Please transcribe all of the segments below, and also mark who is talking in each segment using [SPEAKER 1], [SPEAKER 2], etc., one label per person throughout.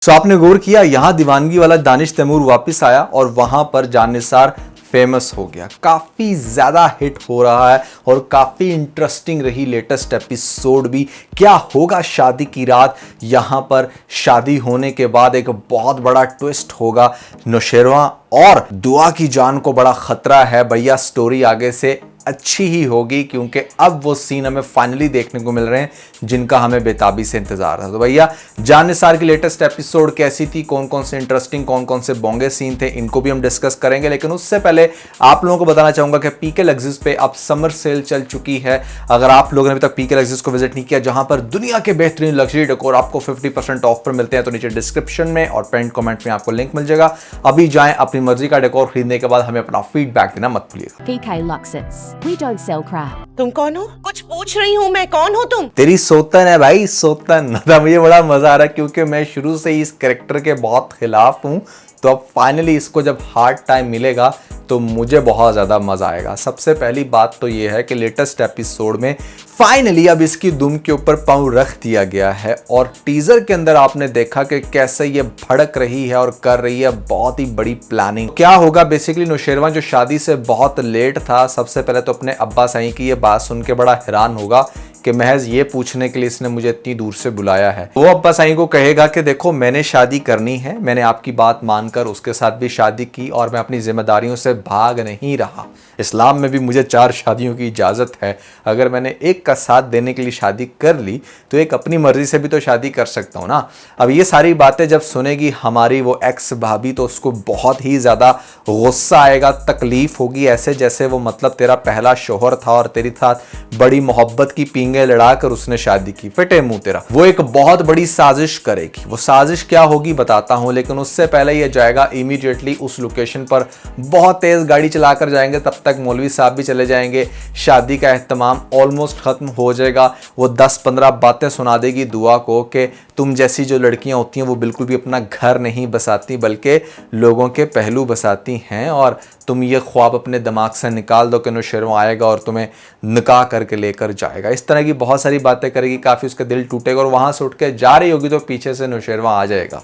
[SPEAKER 1] सो आपने गौर किया यहां दीवानगी वाला दानिश तैमूर वापस आया और वहां पर जानिसार फेमस हो गया। काफी ज्यादा हिट हो रहा है और काफी इंटरेस्टिंग रही लेटेस्ट एपिसोड भी। क्या होगा शादी की रात, यहां पर शादी होने के बाद एक बहुत बड़ा ट्विस्ट होगा। नौशेरवां और दुआ की जान को बड़ा खतरा है भैया। स्टोरी आगे से अच्छी ही होगी क्योंकि अब वो सीन हमें फाइनली देखने को मिल रहे हैं जिनका हमें बेताबी से इंतजार था। तो भैया जान निसार की लेटेस्ट एपिसोड कैसी थी, कौन कौन से इंटरेस्टिंग कौन कौन से बोंगे सीन थे, इनको भी हम डिस्कस करेंगे। लेकिन उससे पहले आप लोगों को बताना चाहूंगा कि पीके लग्जरीज पे अब समर सेल चल चुकी है। अगर आप लोगों ने अभी तक पीके लग्जरीज को विजिट नहीं किया, जहां पर दुनिया के बेहतरीन लग्जरी डेकोर आपको 50% ऑफ पर मिलते हैं, तो नीचे डिस्क्रिप्शन में और पेंट कमेंट में आपको लिंक मिल जाएगा। अभी जाएं, अपनी मर्जी का डेकोर खरीदने के बाद हमें अपना फीडबैक देना मत भूलिएगा।
[SPEAKER 2] PK Luxus. We don't sell crap.
[SPEAKER 3] तुम कौन हो? कुछ पूछ रही हूँ मैं, कौन हो तुम?
[SPEAKER 1] तेरी सोतन है भाई, सोतन। मुझे बड़ा मजा आ रहा है क्योंकि मैं शुरू से ही इस कैरेक्टर के बहुत खिलाफ हूं, तो अब फाइनली इसको जब हार्ड टाइम मिलेगा तो मुझे बहुत ज़्यादा मज़ा आएगा। सबसे पहली बात तो ये है कि लेटेस्ट एपिसोड में फाइनली अब इसकी दुम के ऊपर पांव रख दिया गया है और टीजर के अंदर आपने देखा कि कैसे ये भड़क रही है और कर रही है बहुत ही बड़ी प्लानिंग। क्या होगा बेसिकली, नौशेरवां जो शादी से बहुत लेट था, सबसे पहले तो अपने अब्बा साईं की ये बात सुन के बड़ा हैरान होगा कि महज ये पूछने के लिए इसने मुझे इतनी दूर से बुलाया है। वो अब्बा साईं को कहेगा कि देखो मैंने शादी करनी है, मैंने आपकी बात मानकर उसके साथ भी शादी की और मैं अपनी जिम्मेदारियों से भाग नहीं रहा। इस्लाम में भी मुझे 4 शादियों की इजाज़त है। अगर मैंने एक का साथ देने के लिए शादी कर ली तो एक अपनी मर्जी से भी तो शादी कर सकता हूँ ना। अब ये सारी बातें जब सुनेगी हमारी वो एक्स भाभी तो उसको बहुत ही ज़्यादा गुस्सा आएगा, तकलीफ होगी, ऐसे जैसे वो मतलब तेरा पहला शोहर था और तेरे साथ बड़ी मोहब्बत की पींगे लड़ाकर उसने शादी की। फिटे मुंह तेरा। वो एक बहुत बड़ी साजिश करेगी। वो साजिश क्या होगी बताता हूँ, लेकिन उससे पहले ये जाएगा इमीडिएटली उस लोकेशन पर, बहुत तेज गाड़ी चलाकर जाएंगे। तब तक मौलवी साहब भी चले जाएंगे। शादी का एहतमाम ऑलमोस्ट खत्म हो जाएगा। वो 10-15 बातें सुना देगी दुआ को कि तुम जैसी जो लड़कियां होती हैं वो बिल्कुल भी अपना घर नहीं बसाती बल्कि लोगों के पहलू बसाती हैं, और तुम ये ख्वाब अपने दिमाग से निकाल दो कि नौशेरवां आएगा और तुम्हें निकाह करके लेकर जाएगा। इस तरह की बहुत सारी बातें करेगी, काफ़ी उसका दिल टूटेगा और वहाँ से उठ के जा रही होगी तो पीछे से नौशेरवां आ जाएगा।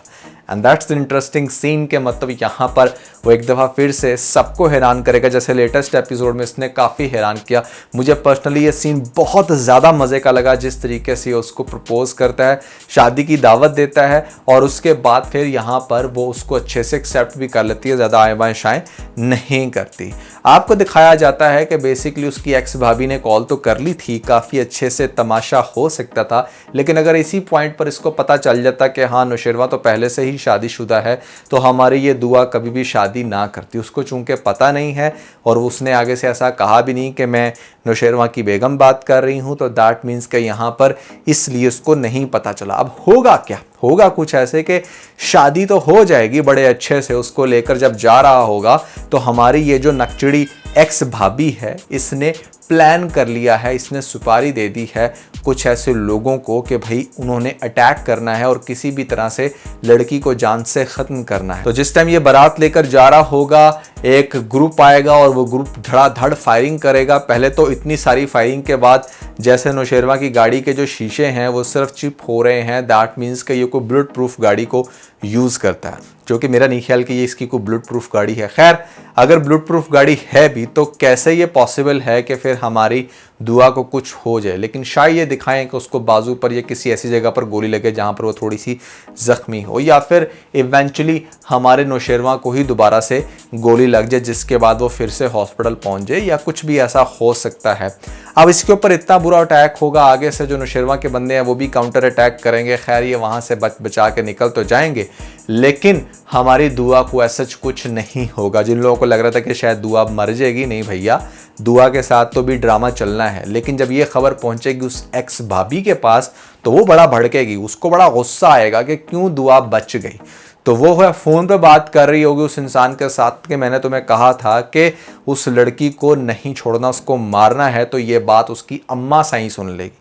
[SPEAKER 1] And that's the interesting scene के मतलब यहाँ पर वो एक दफ़ा फिर से सबको हैरान करेगा, जैसे लेटेस्ट एपिसोड में इसने काफ़ी हैरान किया। मुझे पर्सनली ये सीन बहुत ज़्यादा मज़े का लगा, जिस तरीके से उसको प्रपोज करता है, शादी की दावत देता है और उसके बाद फिर यहाँ पर वो उसको अच्छे से एक्सेप्ट भी कर लेती है, ज़्यादा आए बाएँ शाएँ नहीं करती। आपको दिखाया जाता है कि बेसिकली उसकी एक्स भाभी ने कॉल तो कर ली थी, काफ़ी अच्छे से तमाशा हो सकता था, लेकिन अगर इसी पॉइंट पर इसको पता चल जाता कि हाँ नौशेरवां तो पहले से ही शादीशुदा है तो हमारी ये दुआ कभी भी शादी ना करती। उसको चूंकि पता नहीं है और उसने आगे से ऐसा कहा भी नहीं कि मैं नौशेरवां की बेगम बात कर रही हूं, तो दैट मीन्स कि यहाँ पर इसलिए उसको नहीं पता चला। अब होगा क्या, होगा कुछ ऐसे कि शादी तो हो जाएगी बड़े अच्छे से, उसको लेकर जब जा रहा होगा तो हमारी ये जो नकचड़ी एक्स भाभी है इसने प्लान कर लिया है, इसने सुपारी दे दी है कुछ ऐसे लोगों को कि भाई उन्होंने अटैक करना है और किसी भी तरह से लड़की को जान से ख़त्म करना है। तो जिस टाइम ये बारात लेकर जा रहा होगा एक ग्रुप आएगा और वो ग्रुप धड़ाधड़ फायरिंग करेगा। पहले तो इतनी सारी फायरिंग के बाद जैसे नौशेरवां की गाड़ी के जो शीशे हैं वो सिर्फ चिप हो रहे हैं, दैट मीन्स कि ये कोई बुलेट प्रूफ गाड़ी को यूज़ करता है, जो कि मेरा नहीं ख्याल कि ये इसकी कोई बुलेट प्रूफ गाड़ी है। खैर अगर बुलेट प्रूफ गाड़ी है भी तो कैसे ये पॉसिबल है कि फिर हमारी दुआ को कुछ हो जाए। लेकिन शायद ये दिखाएं कि उसको बाजू पर या किसी ऐसी जगह पर गोली लगे जहां पर वो थोड़ी सी जख्मी हो, या फिर इवेंचुअली हमारे नौशेरवां को ही दोबारा से गोली लग जाए जिसके बाद वो फिर से हॉस्पिटल पहुंच जाए, या कुछ भी ऐसा हो सकता है। अब इसके ऊपर इतना बुरा अटैक होगा, आगे से जो नौशेरवां के बंदे हैं वो भी काउंटर अटैक करेंगे। खैर ये वहां से बचा के निकल तो जाएंगे, लेकिन हमारी दुआ को ऐसा कुछ नहीं होगा। जिन लोगों को लग रहा था कि शायद दुआ मर जाएगी, नहीं भैया, दुआ के साथ तो भी ड्रामा चलना है। लेकिन जब ये खबर पहुंचेगी उस एक्स भाभी के पास तो वो बड़ा भड़केगी, उसको बड़ा गुस्सा आएगा कि क्यों दुआ बच गई। तो वो है फ़ोन पे बात कर रही होगी उस इंसान के साथ कि मैंने तुम्हें कहा था कि उस लड़की को नहीं छोड़ना, उसको मारना है। तो ये बात उसकी अम्मा साईं सुन लेगी।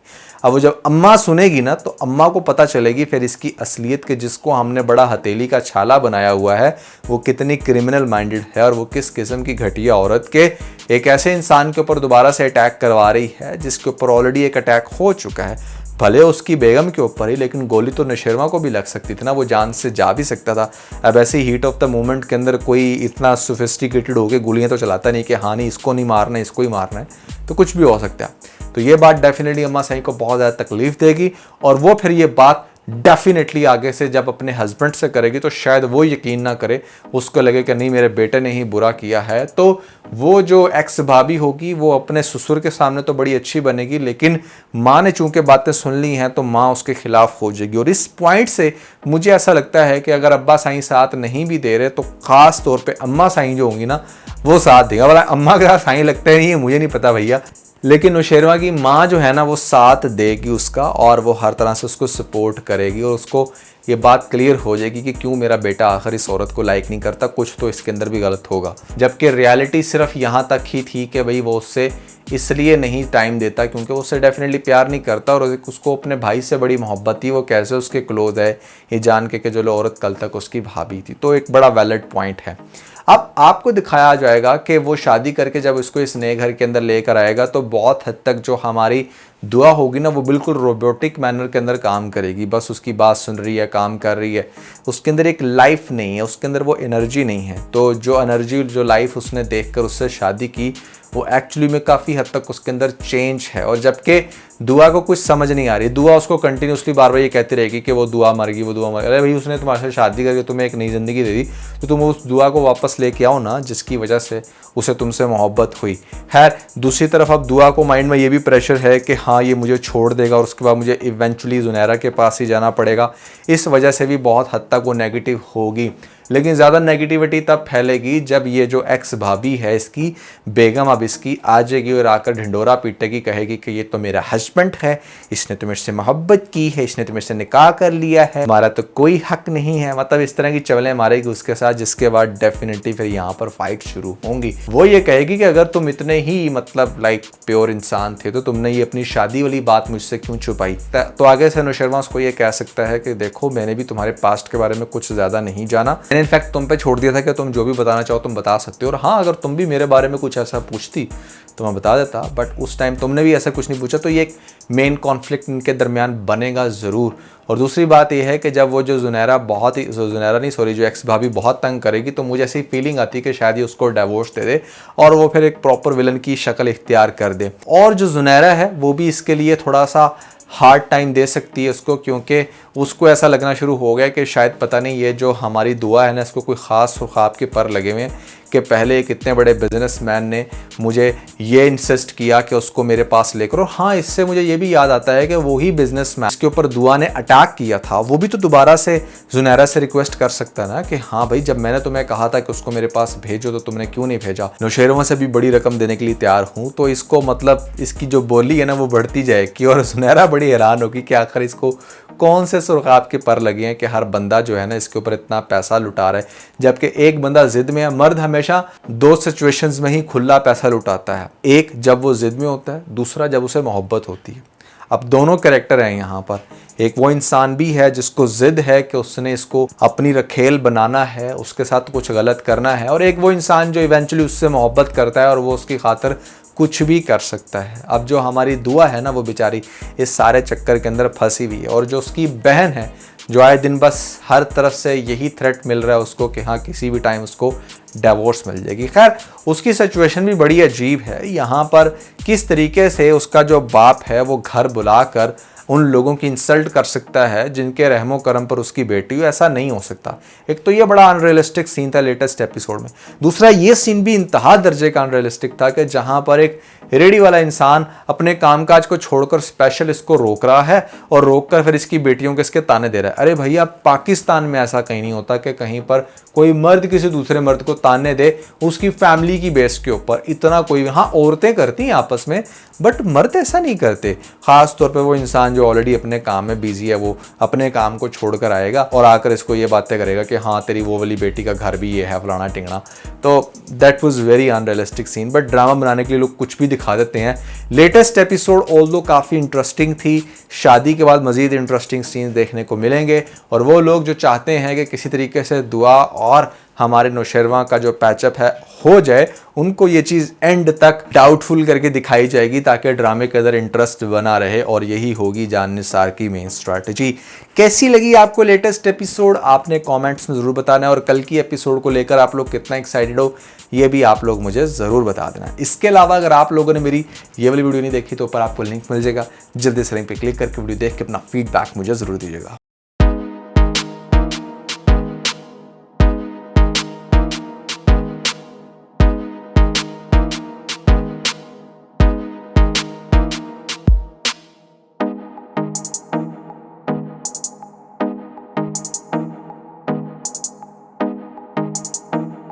[SPEAKER 1] अब वो जब अम्मा सुनेगी ना तो अम्मा को पता चलेगी फिर इसकी असलियत के, जिसको हमने बड़ा हथेली का छाला बनाया हुआ है वो कितनी क्रिमिनल माइंडेड है और वो किस किस्म की घटिया औरत के एक ऐसे इंसान के ऊपर दोबारा से अटैक करवा रही है जिसके ऊपर ऑलरेडी एक अटैक हो चुका है। भले उसकी बेगम के ऊपर ही, लेकिन गोली तो नौशेरवा को भी लग सकती थी ना, वो जान से जा भी सकता था। अब ऐसे हीट ऑफ द मोमेंट के अंदर कोई इतना सोफिस्टिकेटेड होकर गोलियां तो चलाता नहीं कि हाँ नहीं इसको नहीं मारना है, इसको ही मारना है, तो कुछ भी हो सकता है। तो ये बात डेफिनेटली अम्मा सही को बहुत ज़्यादा तकलीफ देगी, और वो फिर ये बात डेफिनेटली आगे से जब अपने हस्बैंड से करेगी तो शायद वो यकीन ना करे, उसको लगे कि नहीं मेरे बेटे ने ही बुरा किया है। तो वो जो एक्स भाभी होगी वो अपने ससुर के सामने तो बड़ी अच्छी बनेगी, लेकिन माँ ने चूंकि बातें सुन ली हैं तो माँ उसके खिलाफ हो जाएगी। और इस पॉइंट से मुझे ऐसा लगता है कि अगर अब्बा साईं साथ नहीं भी दे रहे तो ख़ास तौर पर अम्मा साईं जो होंगी ना वो साथ देगा। वाला अम्मा के साथ साईं लगता नहीं है, मुझे नहीं पता भैया, लेकिन नौशेरवा की माँ जो है ना वो साथ देगी उसका, और वो हर तरह से उसको सपोर्ट करेगी, और उसको ये बात क्लियर हो जाएगी कि क्यों मेरा बेटा आखिर इस औरत को लाइक नहीं करता, कुछ तो इसके अंदर भी गलत होगा। जबकि रियलिटी सिर्फ यहाँ तक ही थी कि भाई वो उससे इसलिए नहीं टाइम देता क्योंकि वो उससे डेफिनेटली प्यार नहीं करता, और उसको अपने भाई से बड़ी मोहब्बत थी, वो कैसे उसके क्लोज है ये जान के कि जो औरत कल तक उसकी भाभी थी। तो एक बड़ा वैलिड पॉइंट है। अब आपको दिखाया जाएगा कि वो शादी करके जब उसको इस नए घर के अंदर लेकर आएगा तो बहुत हद तक जो हमारी दुआ होगी ना वो बिल्कुल रोबोटिक मैनर के अंदर काम करेगी। बस उसकी बात सुन रही है, काम कर रही है, उसके अंदर एक लाइफ नहीं है, उसके अंदर वो एनर्जी नहीं है। तो जो एनर्जी जो लाइफ उसने देखकर उससे शादी की वो एक्चुअली में काफ़ी हद तक उसके अंदर चेंज है। और जबकि दुआ को कुछ समझ नहीं आ रही, दुआ उसको कंटिन्यूसली बार बार ये कहती रहेगी कि वो दुआ मर गई, वो दुआ मर गई। अरे भाई उसने तुम्हारे साथ शादी करके तुम्हें एक नई ज़िंदगी दे दी, तो तुम उस दुआ को वापस लेके आओ ना जिसकी वजह से उसे तुमसे मोहब्बत हुई। खैर दूसरी तरफ अब दुआ को माइंड में ये भी प्रेशर है कि हाँ ये मुझे छोड़ देगा और उसके बाद मुझे इवेंचुअली जुनैरा के पास ही जाना पड़ेगा। इस वजह से भी बहुत हद तक वो नेगेटिव होगी, लेकिन ज़्यादा नेगेटिविटी तब फैलेगी जब ये जो एक्स भाभी है इसकी बेगम अब इसकी आ जाएगी और आकर ढिंडोरा पीटेगी, कहेगी कि ये तो मेरा हस्बैंड है, इसने तो मेरे से मोहब्बत की है, इसने तो मेरे से निकाह कर लिया है, हमारा तो कोई हक नहीं है। मतलब इस तरह की चवलें मारेगी उसके साथ, जिसके बाद डेफिनेटली फिर यहाँ पर फाइट शुरू होंगी। वो ये कहेगी कि अगर तुम इतने ही मतलब लाइक प्योर इंसान थे तो तुमने ये अपनी शादी वाली बात मुझसे क्यों छुपाई। तो आगे से नौशेरवा उसको ये कह सकता है कि देखो मैंने भी तुम्हारे पास्ट के बारे में कुछ ज़्यादा नहीं जाना, मैंने इनफैक्ट तुम पे छोड़ दिया था कि तुम जो भी बताना चाहो तुम बता सकते हो, और हाँ अगर तुम भी मेरे बारे में कुछ ऐसा पूछती तो मैं बता देता, बट उस टाइम तुमने भी ऐसा कुछ नहीं पूछा। तो ये एक मेन कॉन्फ्लिक्ट इनके दरमियान बनेगा ज़रूर। और दूसरी बात यह है कि जब वो जो जो एक्स भाभी बहुत तंग करेगी तो मुझे ऐसी फीलिंग आती है कि शायद ये उसको डिवोर्स दे दे और वो फिर एक प्रॉपर विलन की शक्ल इख्तियार कर दे। और जो जुनैरा है वो भी इसके लिए थोड़ा सा हार्ड टाइम दे सकती है उसको, क्योंकि उसको ऐसा लगना शुरू हो गया कि शायद पता नहीं ये जो हमारी दुआ है ना इसको कोई ख़ास ख्वाब के पर लगे हुए हैं कि पहले एक इतने बड़े बिजनेसमैन ने मुझे ये इंसिस्ट किया कि उसको मेरे पास लेकर। और हाँ इससे मुझे ये भी याद आता है कि वही बिजनेसमैन जिसके ऊपर दुआ ने अटैक किया था वो भी तो दोबारा से जुनैरा से रिक्वेस्ट कर सकता ना कि हाँ भाई जब मैंने तुम्हें कहा था कि उसको मेरे पास भेजो तो तुमने क्यों नहीं भेजा, नौशेरवा से भी बड़ी रकम देने के लिए तैयार हूँ। तो इसको मतलब इसकी जो बोली है ना वो बढ़ती जाएगी और जुनैरा बड़ी हैरान होगी कि आखिर इसको कौन से सुर्खाब के पर लगे हैं कि हर बंदा जो है ना इसके ऊपर इतना पैसा लुटा रहा है, जबकि एक बंदा जिद में है। मर्द हमेशा दो सिचुएशंस में ही खुला पैसा लुटाता है, एक जब वो जिद में होता है, दूसरा जब उसे मोहब्बत होती है। अब दोनों कैरेक्टर हैं यहाँ पर, एक वो इंसान भी है जिसको जिद है कि उसने इसको अपनी रखेल बनाना है, उसके साथ कुछ गलत करना है, और एक वो इंसान जो इवेंचुअली उससे मोहब्बत करता है और वो उसकी खातिर कुछ भी कर सकता है। अब जो हमारी दुआ है ना वो बेचारी इस सारे चक्कर के अंदर फंसी हुई है, और जो उसकी बहन है जो आए दिन बस हर तरफ से यही थ्रेट मिल रहा है उसको कि हाँ किसी भी टाइम उसको डिवोर्स मिल जाएगी। खैर उसकी सिचुएशन भी बड़ी अजीब है यहाँ पर, किस तरीके से उसका जो बाप है वो घर बुलाकर उन लोगों की इंसल्ट कर सकता है जिनके रहमो करम पर उसकी बेटी हो। ऐसा नहीं हो सकता। एक तो ये बड़ा अनरियलिस्टिक सीन था लेटेस्ट एपिसोड में, दूसरा ये सीन भी इंतहा दर्जे का अनरियलिस्टिक था कि जहां पर एक रेडी वाला इंसान अपने कामकाज को छोड़कर स्पेशल इसको रोक रहा है और रोक कर फिर इसकी बेटियों के इसके ताने दे रहा है। अरे भैया पाकिस्तान में ऐसा कहीं नहीं होता कि कहीं पर कोई मर्द किसी दूसरे मर्द को ताने दे उसकी फैमिली की बेस के ऊपर, इतना कोई, हाँ औरतें करती हैं आपस में बट मर्द ऐसा नहीं करते। खास तौर पे वो इंसान जो ऑलरेडी अपने काम में बिजी है वो अपने काम को छोड़कर आएगा और आकर इसको ये बातें करेगा कि हाँ तेरी वो वाली बेटी का घर भी ये है फलाना टिंगना। तो that was very unrealistic scene, but drama बनाने के लिए लोग कुछ भी दिखा देते हैं। लेटेस्ट एपिसोड ऑल्दो काफ़ी इंटरेस्टिंग थी, शादी के बाद मज़ीद इंटरेस्टिंग सीन्स देखने को मिलेंगे, और वो लोग जो चाहते हैं कि किसी तरीके से दुआ और हमारे नौशेरवा का जो पैचअप है हो जाए, उनको ये चीज़ एंड तक डाउटफुल करके दिखाई जाएगी ताकि ड्रामे के अंदर इंटरेस्ट बना रहे, और यही होगी जान निसार की मेन स्ट्रैटेजी। कैसी लगी आपको लेटेस्ट एपिसोड, आपने कमेंट्स में ज़रूर बताना है, और कल की एपिसोड को लेकर आप लोग कितना एक्साइटेड हो ये भी आप लोग मुझे ज़रूर बता देना। इसके अलावा अगर आप लोगों ने मेरी ये वाली वीडियो नहीं देखी तो ऊपर आपको लिंक मिल जाएगा, जल्दी से लिंक पे क्लिक करके वीडियो देख के अपना फीडबैक मुझे ज़रूर दीजिएगा।